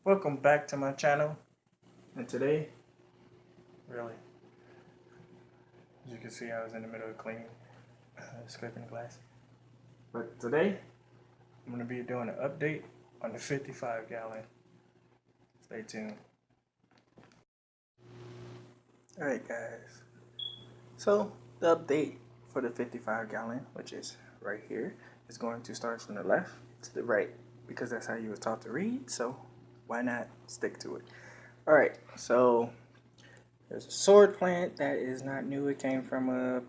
Welcome back to my channel. And today, really, as you can see, I was in the middle of cleaning, scraping the glass. But today, I'm going to be doing an update on the 55 gallon. Stay tuned. Alright guys, so the update for the 55 gallon, which is right here, is going to start from the left to the right because that's how you were taught to read, so why not stick to it. Alright, so there's a sword plant that is not new. It came from a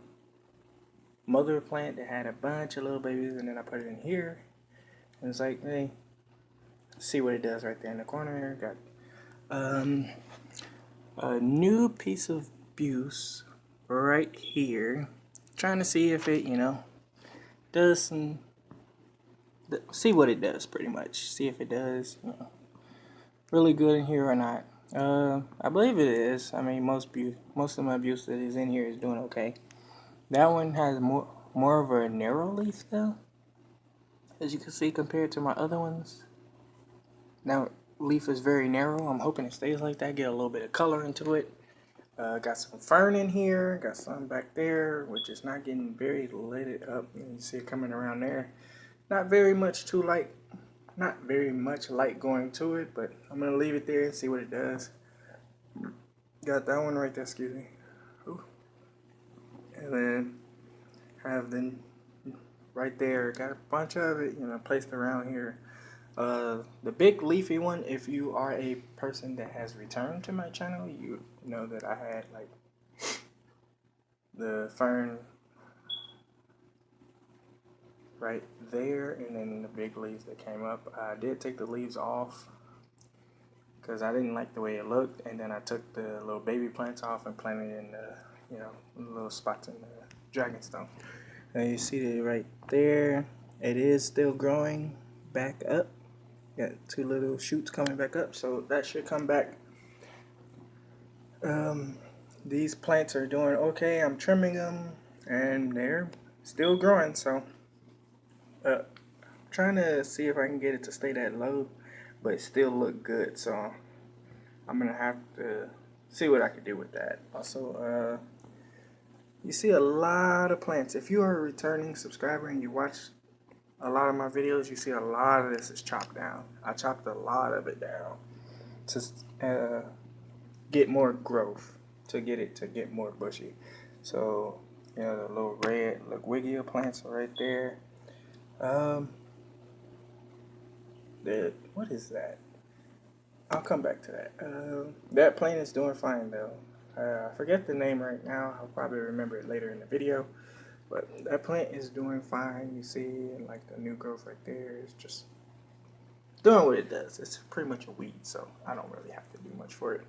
mother plant that had a bunch of little babies, and then I put it in here. And it's like, hey, see what it does right there in the corner. Got a new piece of buse right here. Trying to see if it, does some. See what it does, pretty much. See if it does, really good in here or not. I believe it is. I mean, most of my buse that is in here is doing okay. That one has more of a narrow leaf though, as you can see compared to my other ones. Now leaf is very narrow. I'm hoping it stays like that. Get a little bit of color into it. Got some fern in here. Got some back there, which is not getting very lit up. You see it coming around there. Not very much too light. Not very much light going to it, but I'm gonna leave it there and see what it does. Got that one right there. Excuse me. Ooh. And then have the right there. Got a bunch of it, placed around here. The big leafy one, if you are a person that has returned to my channel, you know that I had like the fern right there, and then the big leaves that came up. I did take the leaves off because I didn't like the way it looked, and then I took the little baby plants off and planted in the, little spots in the dragonstone. And you see it right there. It is still growing back up. Got two little shoots coming back up, so that should come back. These plants are doing okay. I'm trimming them, and they're still growing. So, trying to see if I can get it to stay that low, but still look good. So, I'm gonna have to see what I can do with that. Also, you see a lot of plants. If you are a returning subscriber and you watch a lot of my videos, you see a lot of this is chopped down. I chopped a lot of it down to get more growth, to get more bushy. So, the little red Wigia plants are right there. What is that? I'll come back to that. That plant is doing fine though. I forget the name right now. I'll probably remember it later in the video. But that plant is doing fine. You see, like the new growth right there is just doing what it does. It's pretty much a weed, so I don't really have to do much for it.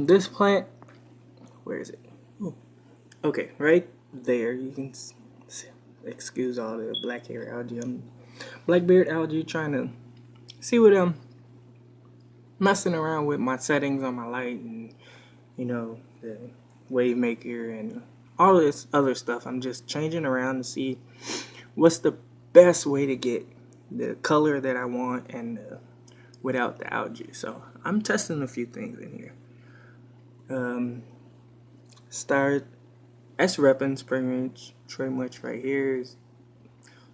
This plant, where is it? Ooh. Okay, right there. You can excuse all the black hair algae. Blackbeard algae, trying to see what I'm messing around with my settings on my light and the wave maker and all this other stuff. I'm just changing around to see what's the best way to get the color that I want and without the algae. So I'm testing a few things in here. Start S-Reppin's pretty much right here is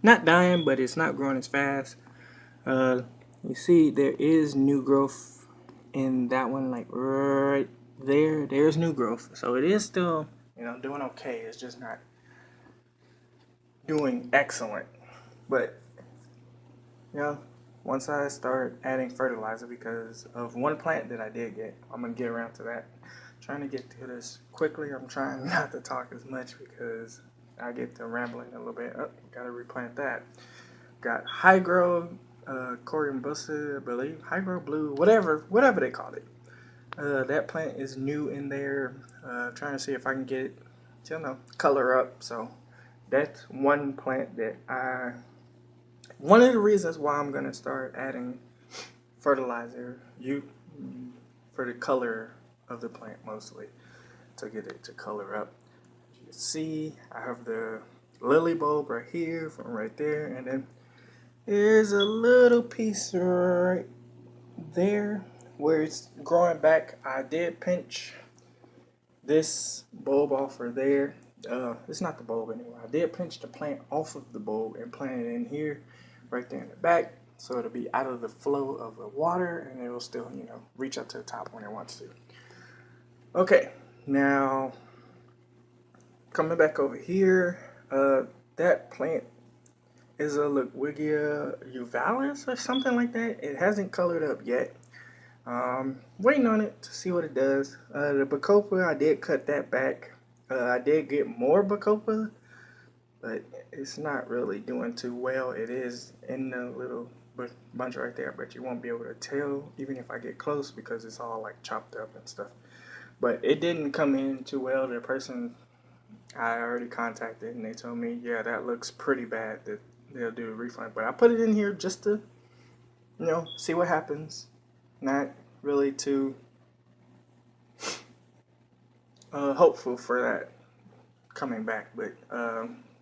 not dying, but it's not growing as fast. You see there is new growth in that one, like right there. There's new growth, so it is still doing okay. It's just not doing excellent. But once I start adding fertilizer, because of one plant that I did get, I'm gonna get around to that. Trying to get to this quickly. I'm trying not to talk as much because I get to rambling a little bit. Oh, gotta replant that. Got high grow, Corium bussa, I believe, high grow blue, whatever they call it. That plant is new in there. Trying to see if I can get it to color up. So that's one plant that one of the reasons why I'm gonna start adding fertilizer for the color of the plant, mostly to get it to color up. As you can see, I have the lily bulb right here from right there, and then there's a little piece right there where it's growing back, I did pinch this bulb off of there. It's not the bulb anymore. I did pinch the plant off of the bulb and plant it in here, right there in the back, so it'll be out of the flow of the water and it'll still, you know, reach up to the top when it wants to. Okay, now coming back over here, that plant is a Ludwigia uvalis or something like that. It hasn't colored up yet. Waiting on it to see what it does. The bacopa, I did cut that back. I did get more bacopa, but it's not really doing too well. It is in the little bunch right there, but you won't be able to tell even if I get close because it's all like chopped up and stuff. But it didn't come in too well. The person I already contacted and they told me, yeah, that looks pretty bad, that they'll do a refund. But I put it in here just to, you know, see what happens. Not really too hopeful for that coming back. But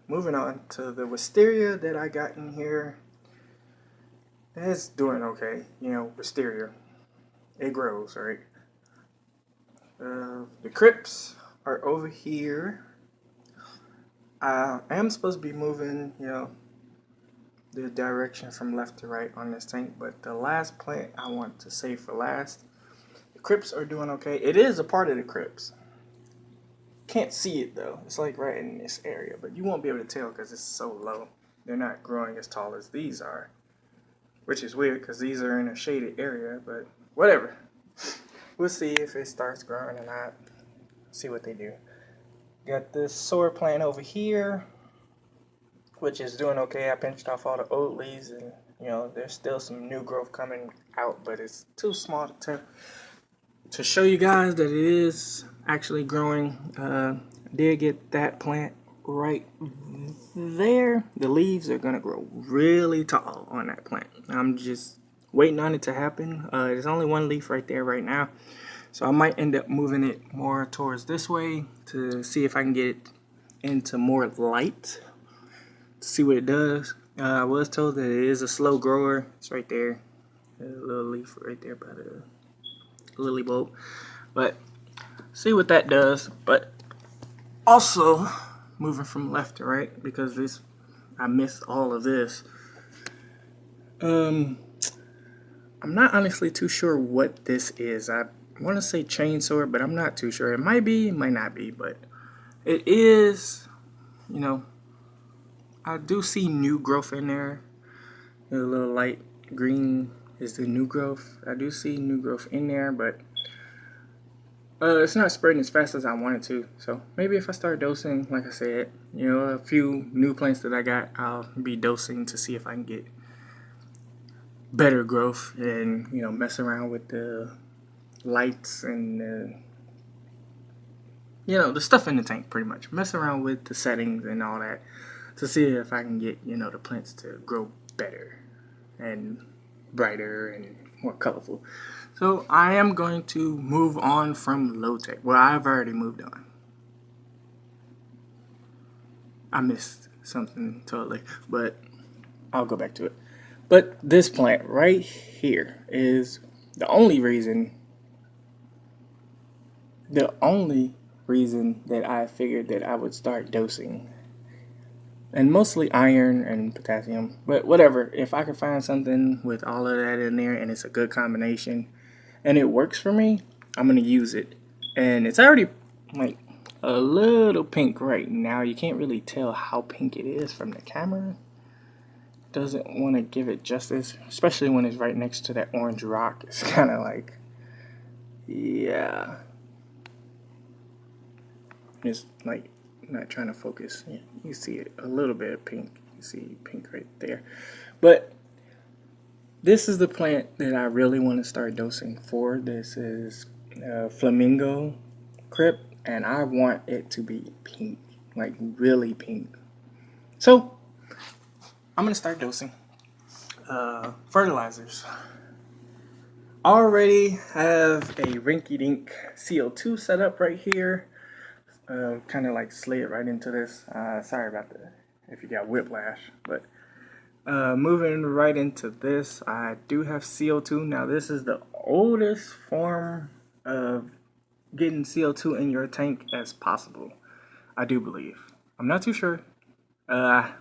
moving on to the wisteria that I got in here. It's doing okay. You know, wisteria, it grows, right? The crypts are over here. I am supposed to be moving, you know, the direction from left to right on this tank, but the last plant I want to save for last. The crypts are doing okay. It is a part of the crypts. Can't see it though. It's like right in this area, but you won't be able to tell because it's so low. They're not growing as tall as these are, which is weird because these are in a shaded area, but whatever. We'll see if it starts growing or not. See what they do. Got this sour plant over here, which is doing okay. I pinched off all the old leaves and, you know, there's still some new growth coming out, but it's too small to show you guys that it is actually growing. Did get that plant right there. The leaves are gonna grow really tall on that plant. I'm just waiting on it to happen. There's only one leaf right there right now, so I might end up moving it more towards this way to see if I can get it into more light to see what it does. I was told that it is a slow grower. It's right there, a little leaf right there by the lily bulb, but see what that does. But also moving from left to right because this, I missed all of this. I'm not honestly too sure what this is. I want to say chainsaw, but I'm not too sure. It might be, it might not be, but it is, you know, I do see new growth in there. A little light green is the new growth. I do see new growth in there, but it's not spreading as fast as I want it to. So maybe if I start dosing, like I said, you know, a few new plants that I got, I'll be dosing to see if I can get better growth and, you know, mess around with the lights and you know, the stuff in the tank, pretty much mess around with the settings and all that to see if I can get, you know, the plants to grow better and brighter and more colorful. So I am going to move on from low tech. Well, I've already moved on. I missed something totally, but I'll go back to it. But this plant right here is the only reason that I figured that I would start dosing. And mostly iron and potassium, but whatever. If I can find something with all of that in there and it's a good combination and it works for me, I'm gonna use it. And it's already like a little pink right now. You can't really tell how pink it is from the camera. Doesn't want to give it justice, especially when it's right next to that orange rock. It's kind of like, yeah, it's like not trying to focus. Yeah, you see it a little bit of pink. You see pink right there. But this is the plant that I really want to start dosing for. This is flamingo crypt, and I want it to be pink, like really pink. So I'm gonna start dosing. Fertilizers. Already have a rinky-dink CO2 set up right here. Kind of like slid right into this. Sorry about that if you got whiplash, but Moving right into this, I do have CO2. Now this is the oldest form of getting CO2 in your tank as possible, I do believe. I'm not too sure. I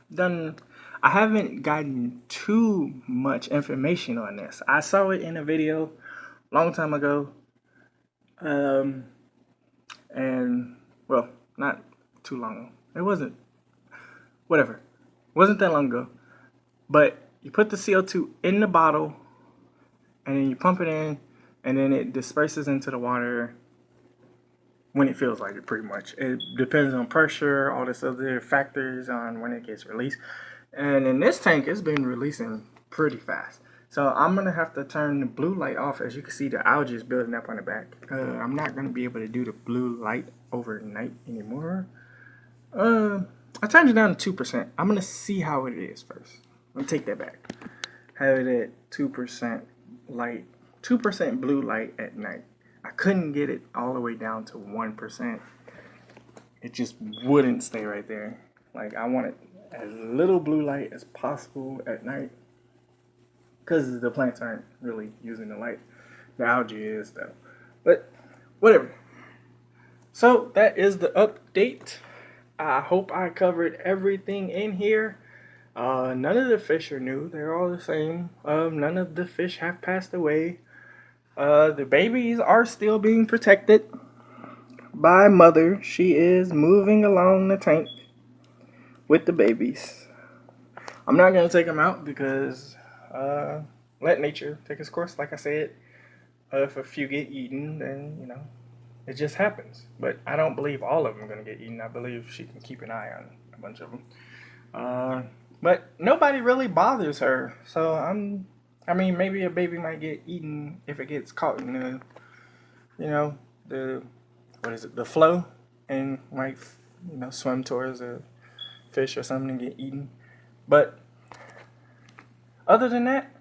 haven't gotten too much information on this. I saw it in a video a long time ago. And well, not too long ago. It wasn't that long ago. But you put the CO2 in the bottle and then you pump it in and then it disperses into the water when it feels like it, pretty much. It depends on pressure, all this other factors on when it gets released. And in this tank, it's been releasing pretty fast. So I'm going to have to turn the blue light off. As you can see, the algae is building up on the back. I'm not going to be able to do the blue light overnight anymore. I turned it down to 2%. I'm going to see how it is first. Let me take that back. Have it at 2% light, 2% blue light at night. I couldn't get it all the way down to 1%. It just wouldn't stay right there. Like, I want it as little blue light as possible at night because the plants aren't really using the light. The algae is though. But whatever. So that is the update. I hope I covered everything in here. None of the fish are new. They're all the same. None of the fish have passed away. The babies are still being protected by mother. She is moving along the tank with the babies. I'm not going to take them out because let nature take its course. Like I said, if a few get eaten, then, you know, it just happens. But I don't believe all of them are going to get eaten. I believe she can keep an eye on a bunch of them. But nobody really bothers her. So I mean, maybe a baby might get eaten if it gets caught in the, you know, the flow, and might, you know, swim towards a fish or something and get eaten. But other than that,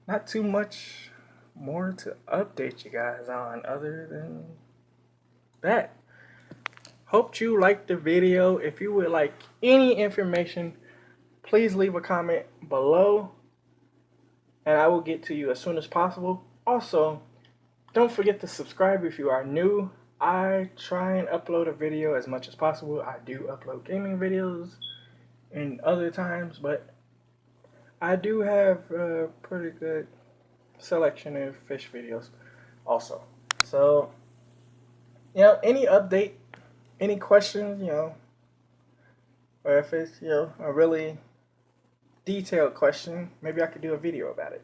not too much more to update you guys on other than that. Hope you liked the video. If you would like any information, please leave a comment below and I will get to you as soon as possible. Also, don't forget to subscribe if you are new. I try and upload a video as much as possible. I do upload gaming videos in other times, but I do have a pretty good selection of fish videos also. So, you know, any update, any questions, you know, or if it's, you know, a really detailed question, maybe I could do a video about it.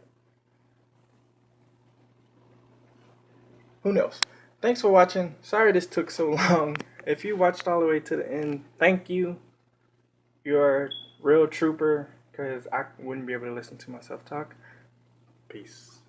Who knows? Thanks for watching. Sorry this took so long. If you watched all the way to the end, thank you. You're a real trooper, because I wouldn't be able to listen to myself talk. Peace.